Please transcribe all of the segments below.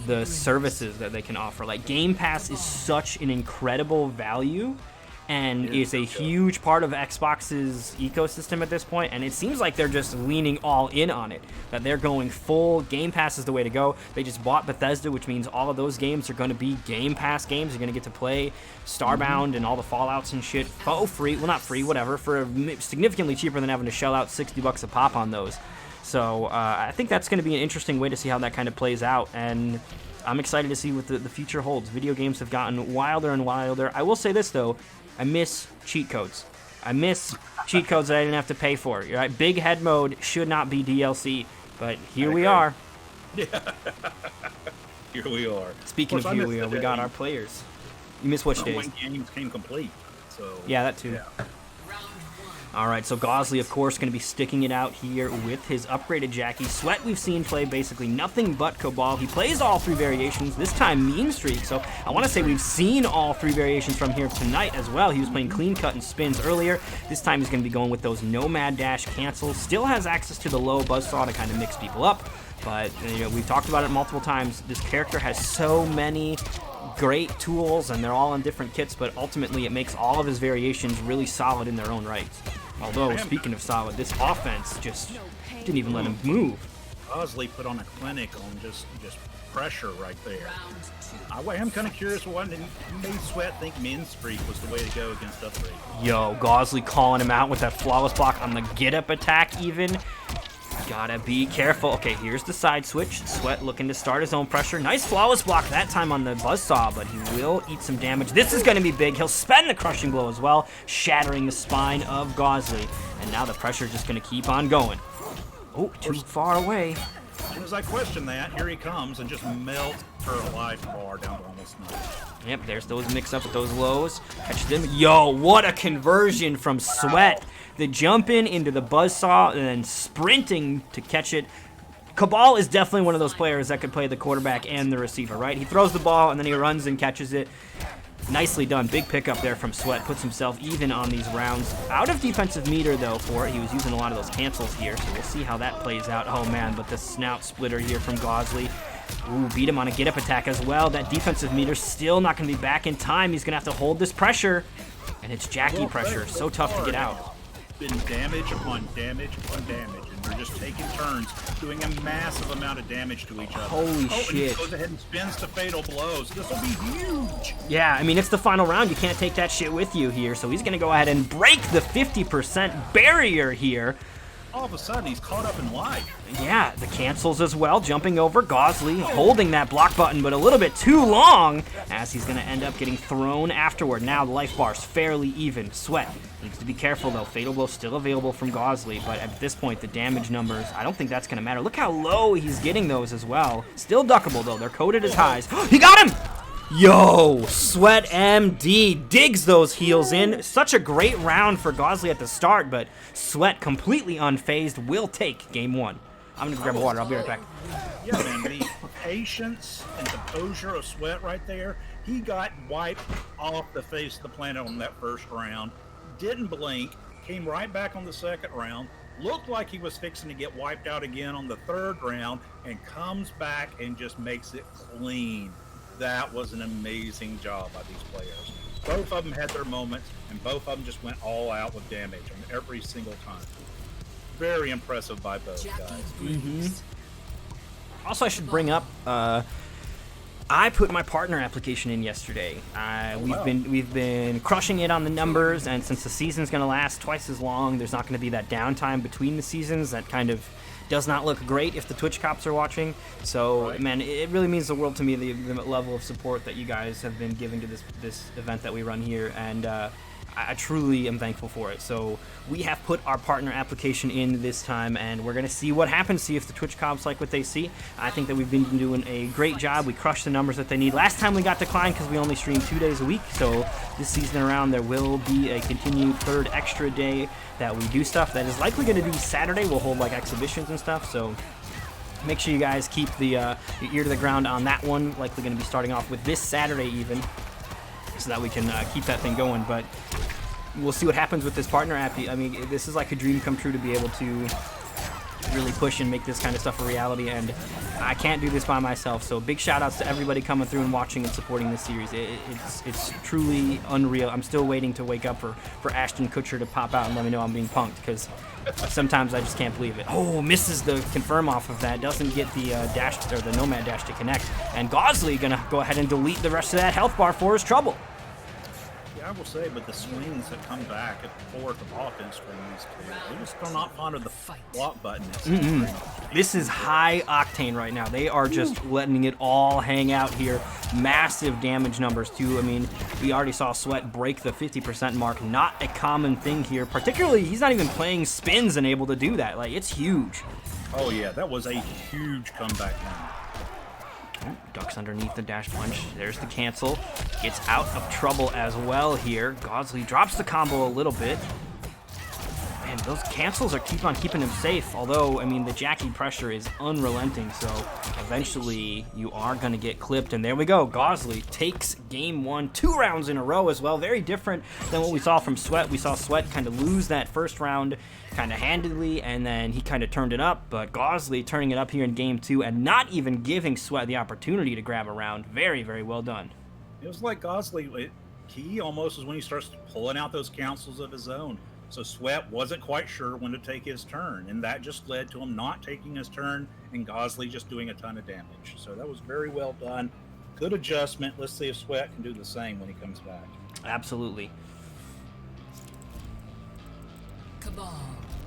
the services that they can offer. Like Game Pass is such an incredible value and is a huge part of Xbox's ecosystem at this point, and it seems like they're just leaning all in on it, that they're going full. Game Pass is the way to go. They just bought Bethesda, which means all of those games are going to be Game Pass games. You're going to get to play Starbound and all the Fallouts and shit for free. Well, not free, whatever, for significantly cheaper than having to shell out $60 a pop on those. So I think that's going to be an interesting way to see how that kind of plays out, and I'm excited to see what the future holds. Video games have gotten wilder and wilder. I will say this, though. I miss cheat codes. I miss cheat codes that I didn't have to pay for. Right? Big head mode should not be DLC, but here we are. Yeah. Here we are. Speaking of here we are, we got our players. You miss which days? When games came complete. So yeah, that too. Yeah. All right, so Gaussly, of course, going to be sticking it out here with his upgraded Jackie. Sweat we've seen play basically nothing but Cabal. He plays all three variations, this time Mean Streak. So I want to say we've seen all three variations from here tonight as well. He was playing Clean Cut and Spins earlier. This time he's going to be going with those Nomad Dash cancels. Still has access to the low Buzzsaw to kind of mix people up. But you know, we've talked about it multiple times. This character has so many great tools, and they're all on different kits, but ultimately it makes all of his variations really solid in their own right. Although, speaking of solid, this offense just didn't even let him move. Gaussly put on a clinic on just pressure right there. I am kind of curious what made Sweat think Min Streak was the way to go against Upgrade. Yo, Gaussly calling him out with that flawless block on the get-up attack even. Gotta be careful. Okay, here's the side switch. Sweat looking to start his own pressure. Nice flawless block that time on the Buzzsaw, but he will eat some damage. This is going to be big. He'll spend the crushing blow as well, shattering the spine of Gaussly. And now the pressure just going to keep on going. Oh, too far away. As soon as I question that, here he comes and just melts her life bar down to almost nothing. Yep, there's those mix-up with those lows. Catch them. Yo, what a conversion from Sweat. The jump in into the Buzzsaw and then sprinting to catch it. Cabal is definitely one of those players that could play the quarterback and the receiver, right? He throws the ball and then he runs and catches it. Nicely done. Big pickup there from Sweat. Puts himself even on these rounds. Out of defensive meter, though, for it. He was using a lot of those cancels here, so we'll see how that plays out. Oh, man, but the snout splitter here from Gaussly. Ooh, beat him on a get-up attack as well. That defensive meter still not going to be back in time. He's going to have to hold this pressure, and it's Jackie pressure. So tough to get out. Been damage upon damage upon damage, and they're just taking turns doing a massive amount of damage to each other. Holy shit. And he goes ahead and spins to fatal blows. This will be huge. Yeah, I mean, it's the final round. You can't take that shit with you here, so he's going to go ahead and break the 50% barrier here. All of a sudden, he's caught up in life. Yeah, the cancels as well, jumping over Gaussly, holding that block button, but a little bit too long, as he's going to end up getting thrown afterward. Now the life bar's fairly even. Sweat needs to be careful, though. Fatal Blow still available from Gaussly, but at this point, the damage numbers, I don't think that's going to matter. Look how low he's getting those as well. Still duckable, though. They're coded as highs. He got him! Yo, Sweat MD digs those heels in. Such a great round for Gaussly at the start, but Sweat completely unfazed will take game one. I'm gonna grab a water. I'll be right back. Yeah, man, the patience and composure of Sweat right there. He got wiped off the face of the planet on that first round. Didn't blink. Came right back on the second round. Looked like he was fixing to get wiped out again on the third round, and comes back and just makes it clean. That was an amazing job by these players. Both of them had their moments, and both of them just went all out with damage on every single time. Very impressive by both guys. Also, I should bring up, I put my partner application in yesterday. We've been crushing it on the numbers, and since the season's going to last twice as long, there's not going to be that downtime between the seasons. That kind of does not look great if the Twitch cops are watching. So, man, it really means the world to me, the level of support that you guys have been giving to this event that we run here, and I truly am thankful for it. So we have put our partner application in this time, and we're going to see what happens, see if the Twitch cops like what they see. I think that we've been doing a great job. We crushed the numbers that they need. Last time we got declined because we only streamed 2 days a week, so this season around there will be a continued third extra day that we do stuff. That is likely going to be Saturday. We'll hold like exhibitions and stuff, so make sure you guys keep the your ear to the ground on that one. Likely going to be starting off with this Saturday even, so that we can keep that thing going. But we'll see what happens with this partner app. I mean, this is like a dream come true to be able to really push and make this kind of stuff a reality, and I can't do this by myself. So big shout outs to everybody coming through and watching and supporting this series. It's truly unreal. I'm still waiting to wake up for Ashton Kutcher to pop out and let me know I'm being punked, because sometimes I just can't believe it. Oh, misses the confirm off of that. Doesn't get the dash or the nomad dash to connect. And Gaussly gonna go ahead and delete the rest of that health bar for his trouble. Yeah, I will say, but the swings that come back at the fourth of offense from these two, they just are not fond of the block button. This is high octane right now. They are just letting it all hang out here. Massive damage numbers too. I mean, we already saw Sweat break the 50% mark. Not a common thing here. Particularly, he's not even playing spins and able to do that. Like, it's huge. Oh yeah, that was a huge comeback moment. Oh, ducks underneath the dash punch. There's the cancel. Gets out of trouble as well here. Gaussly drops the combo a little bit. Man, those cancels are keep on keeping him safe. Although, I mean, the Jackie pressure is unrelenting, so eventually you are going to get clipped. And there we go. Gaussly takes game one, 2 rounds in a row as well. Very different than what we saw from Sweat. We saw Sweat kind of lose that first round kind of handedly, and then he kind of turned it up. But Gaussly turning it up here in game 2 and not even giving Sweat the opportunity to grab a round. Very, very well done. It was like Gaussly, key almost is when he starts pulling out those counsels of his own. So Sweat wasn't quite sure when to take his turn, and that just led to him not taking his turn and Gaussly just doing a ton of damage. So that was very well done. Good adjustment. Let's see if Sweat can do the same when he comes back. Absolutely.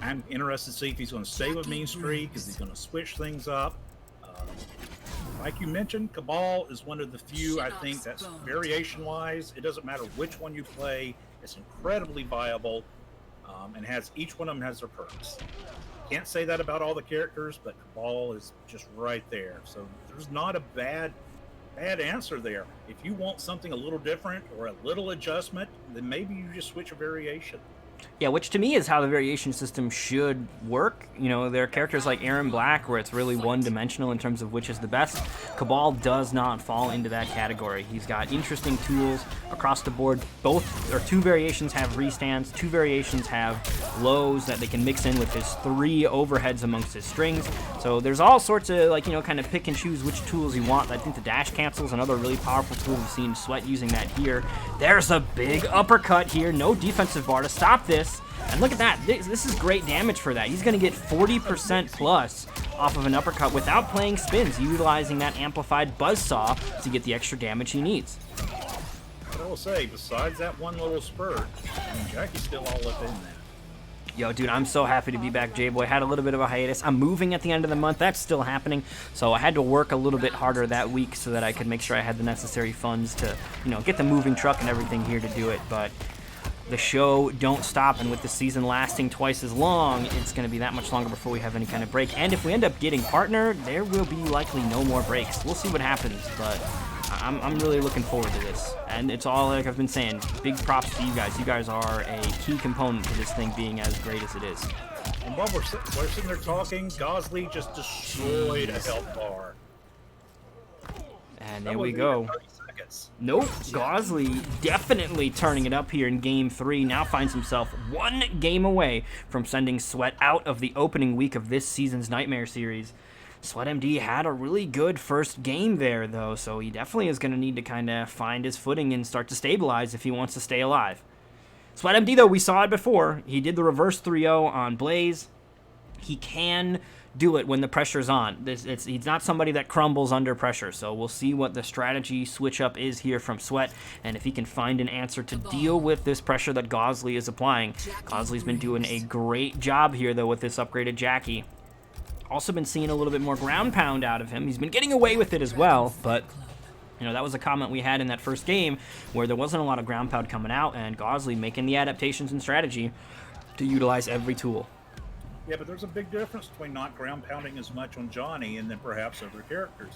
I'm interested to see if he's going to stay with Mean Streak, if he's going to switch things up. Like you mentioned, Cabal is one of the few, I think, that's variation-wise. It doesn't matter which one you play. It's incredibly viable, and each one of them has their perks. Can't say that about all the characters, but Cabal is just right there. So there's not a bad answer there. If you want something a little different or a little adjustment, then maybe you just switch a variation. Yeah, which to me is how the variation system should work. You know, there are characters like Aaron Black where it's really one-dimensional in terms of which is the best. Cabal does not fall into that category. He's got interesting tools across the board. 2 variations have restands, 2 variations have lows that they can mix in with his 3 overheads amongst his strings. So there's all sorts of, like, you know, kind of pick and choose which tools you want. I think the dash cancel is another really powerful tool. We've seen Sweat using that here. There's a big uppercut here. No defensive bar to stop this. And look at that. This is great damage for that. He's going to get 40% plus off of an uppercut without playing spins, utilizing that amplified buzzsaw to get the extra damage he needs. But I will say, besides that one little spurt, I mean, Jackie's still all up in that. Yo, dude, I'm so happy to be back, J-Boy. Had a little bit of a hiatus. I'm moving at the end of the month. That's still happening. So I had to work a little bit harder that week so that I could make sure I had the necessary funds to, you know, get the moving truck and everything here to do it. But the show don't stop, and with the season lasting twice as long, it's going to be that much longer before we have any kind of break. And if we end up getting partner, there will be likely no more breaks. We'll see what happens, but I'm really looking forward to this. And it's all, like I've been saying, big props to you guys. You guys are a key component to this thing being as great as it is. And while we're sitting there talking, Gaussly just destroyed a health bar. And there we go. Nope, Gaussly definitely turning it up here in game 3. Now finds himself 1 game away from sending Sweat out of the opening week of this season's Nightmare Series. Sweat MD had a really good first game there, though, so he definitely is going to need to kind of find his footing and start to stabilize if he wants to stay alive. Sweat MD, though, we saw it before. He did the reverse 3-0 on Blaze. He can do it when the pressure's on. He's not somebody that crumbles under pressure, so we'll see what the strategy switch up is here from Sweat, and if he can find an answer to deal with this pressure that Gaussly is applying. Gaussly's been doing a great job here, though, with this upgraded Jackie. Also been seeing a little bit more ground pound out of him. He's been getting away with it as well, but you know, that was a comment we had in that first game where there wasn't a lot of ground pound coming out, and Gaussly making the adaptations and strategy to utilize every tool. Yeah, but there's a big difference between not ground pounding as much on Johnny and then perhaps other characters.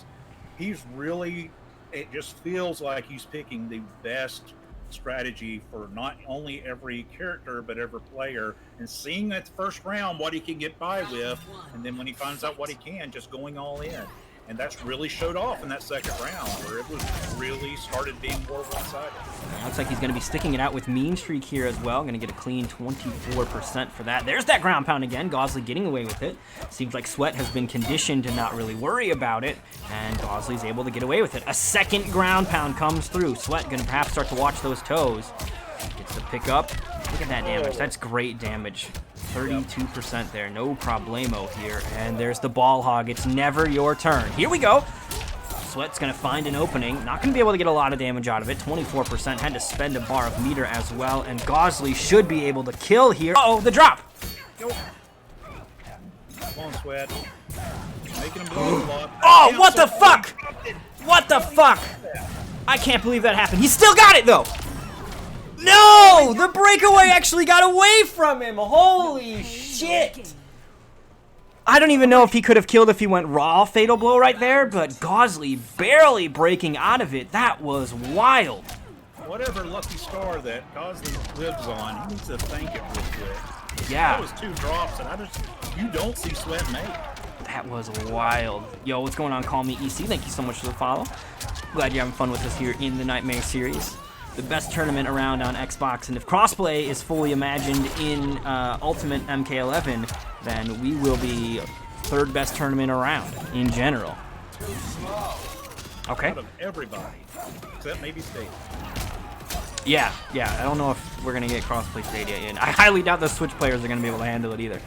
He's really, it just feels like he's picking the best strategy for not only every character but every player, and seeing that first round what he can get by with, and then when he finds out what he can, just going all in. And that's really showed off in that second round, where it was really started being more one-sided. Looks like he's going to be sticking it out with Mean Streak here as well. Going to get a clean 24% for that. There's that ground pound again. Gaussly getting away with it. Seems like Sweat has been conditioned to not really worry about it, and Gaussly's able to get away with it. A second ground pound comes through. Sweat going to perhaps start to watch those toes. Gets the pick up. Look at that damage. That's great damage. 32% there, no problemo here. And there's the ball hog. It's never your turn. Here we go. Sweat's gonna find an opening. Not gonna be able to get a lot of damage out of it. 24%, had to spend a bar of meter as well. And Gaussly should be able to kill here. Uh-oh, the drop. Come on, Sweat. Making him blow a lot. Oh, what the fuck? What the fuck? I can't believe that happened. He still got it though. No! The breakaway actually got away from him. Holy shit. I don't even know if he could have killed if he went raw Fatal Blow right there, but Gaussly barely breaking out of it. That was wild. Whatever lucky star that Gaussly lives on, he needs to thank it real quick. Yeah. That was 2 drops, and you don't see Sweat make. That was wild. Yo, what's going on? Call me EC. Thank you so much for the follow. Glad you're having fun with us here in the Nightmare series. The best tournament around on Xbox, and if crossplay is fully imagined in Ultimate MK11, then we will be 3rd best tournament around in general. Okay. Out of everybody, except maybe State. Yeah, I don't know if we're gonna get crossplay Stadia in. I highly doubt the Switch players are gonna be able to handle it either.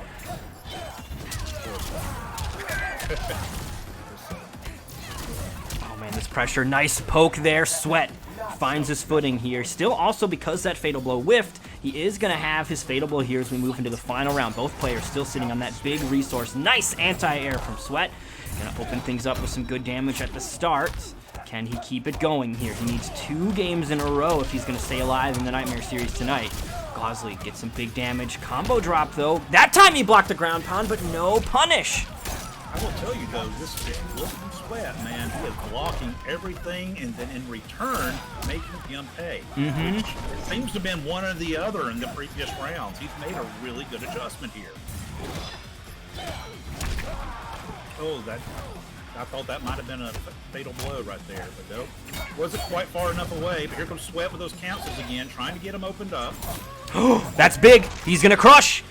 Oh man, this pressure, nice poke there, Sweat. Finds his footing here. Still also because that Fatal Blow whiffed, he is going to have his Fatal Blow here as we move into the final round. Both players still sitting on that big resource. Nice anti-air from Sweat. Going to open things up with some good damage at the start. Can he keep it going here? He needs 2 games in a row if he's going to stay alive in the Nightmare series tonight. Gaussly gets some big damage. Combo drop though. That time he blocked the ground pound, but no punish. I will tell you though, this look from Sweat, man, he is blocking everything and then in return making him pay. Which seems to have been one or the other in the previous rounds. He's made a really good adjustment here. Oh, I thought that might have been a Fatal Blow right there, but nope. Wasn't quite far enough away, but here comes Sweat with those cancels again, trying to get him opened up. That's big. He's gonna crush.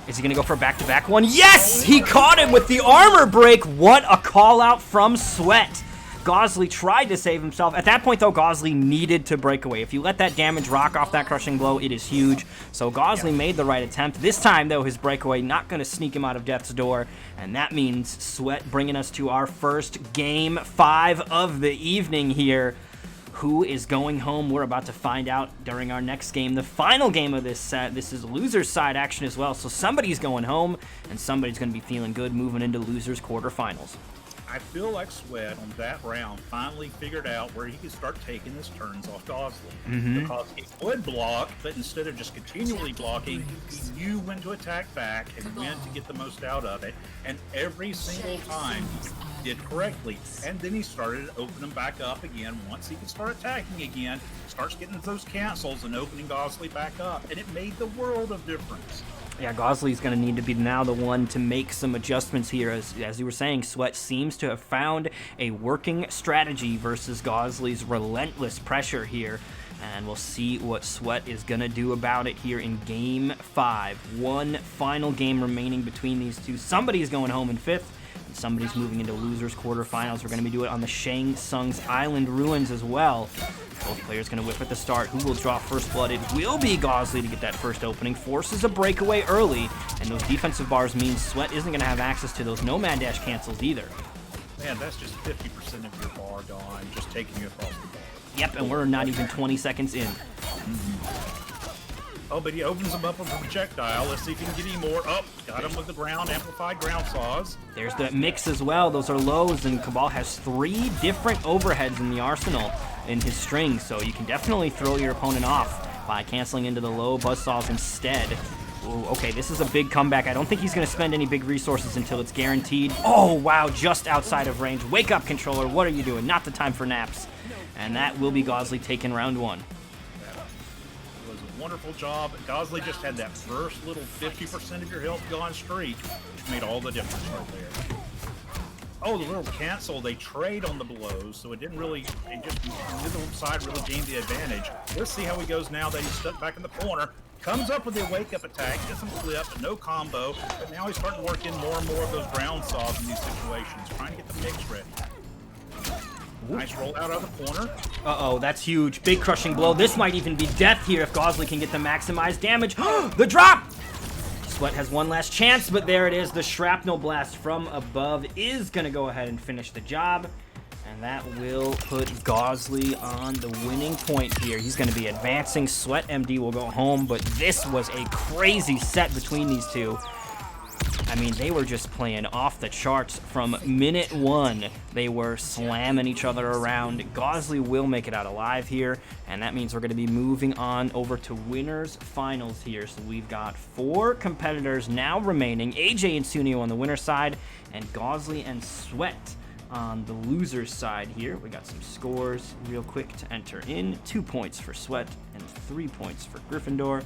Is he gonna go for a back-to-back one? Yes! He caught him with the armor break. What a call out from Sweat. Gaussly tried to save himself. At that point, though, Gaussly needed to break away. If you let that damage rock off that crushing blow, it is huge. So Gaussly made the right attempt. This time, though, his breakaway not going to sneak him out of death's door. And that means Sweat bringing us to our first Game 5 of the evening here. Who is going home? We're about to find out during our next game. The final game of this set. This is loser's side action as well. So somebody's going home, and somebody's going to be feeling good moving into loser's quarterfinals. I feel like Sweat on that round finally figured out where he could start taking his turns off Gaussly. Because he would block, but instead of just continually blocking, he knew when to attack back and when to get the most out of it. And every single time he did correctly. And then he started to open them back up again. Once he could start attacking again, starts getting those cancels and opening Gaussly back up. And it made the world of difference. Yeah, Gaussly's going to need to be now the one to make some adjustments here. As you were saying, Sweat seems to have found a working strategy versus Gaussly's relentless pressure here. And we'll see what Sweat is going to do about it here in Game 5. One final game remaining between these two. Somebody's going home in 5th, and somebody's moving into losers quarterfinals. We're going to be doing it on the Shang Tsung's Island Ruins as well. Both players going to whip at the start. Who will draw first blood? It will be Gaussly to get that first opening. Forces a breakaway early, and those defensive bars mean Sweat isn't going to have access to those Nomad Dash cancels either. Man, that's just 50% of your bar gone, just taking you across the bar. Yep, and we're not even 20 seconds in. Oh, but he opens him up with a projectile. Let's see if he can get any more. Oh, got him with the ground, amplified ground saws. There's the mix as well. Those are lows, and Cabal has 3 different overheads in the arsenal in his string, so you can definitely throw your opponent off by canceling into the low buzzsaws instead. Ooh, okay, this is a big comeback. I don't think he's going to spend any big resources until it's guaranteed. Oh, wow, just outside of range. Wake up, controller. What are you doing? Not the time for naps. And that will be Gaussly taking round 1. It was a wonderful job. Gaussly just had that first little 50% of your health gone streak, which made all the difference right there. Oh, the little cancel, they trade on the blows, so it didn't really, it just, neither side really gained the advantage. Let's see how he goes now that he's stuck back in the corner. Comes up with the wake-up attack, gets him flip, but no combo. But now he's starting to work in more and more of those ground saws in these situations, trying to get the mix ready. Nice roll out of the corner. Uh-oh, that's huge. Big crushing blow. This might even be death here if Gaussly can get the maximized damage. The drop! Sweat has one last chance, but there it is. The shrapnel blast from above is going to go ahead and finish the job. And that will put Gaussly on the winning point here. He's going to be advancing. Sweat MD will go home, but this was a crazy set between these two. I mean, they were just playing off the charts from minute one. They were slamming each other around. Gaussly will make it out alive here, and that means we're going to be moving on over to winners finals here. So we've got 4 competitors now remaining. AJ and Sunio on the winner's side, and Gaussly and Sweat on the loser's side here. We got some scores real quick to enter in. 2 points for Sweat and 3 points for Gryffindor.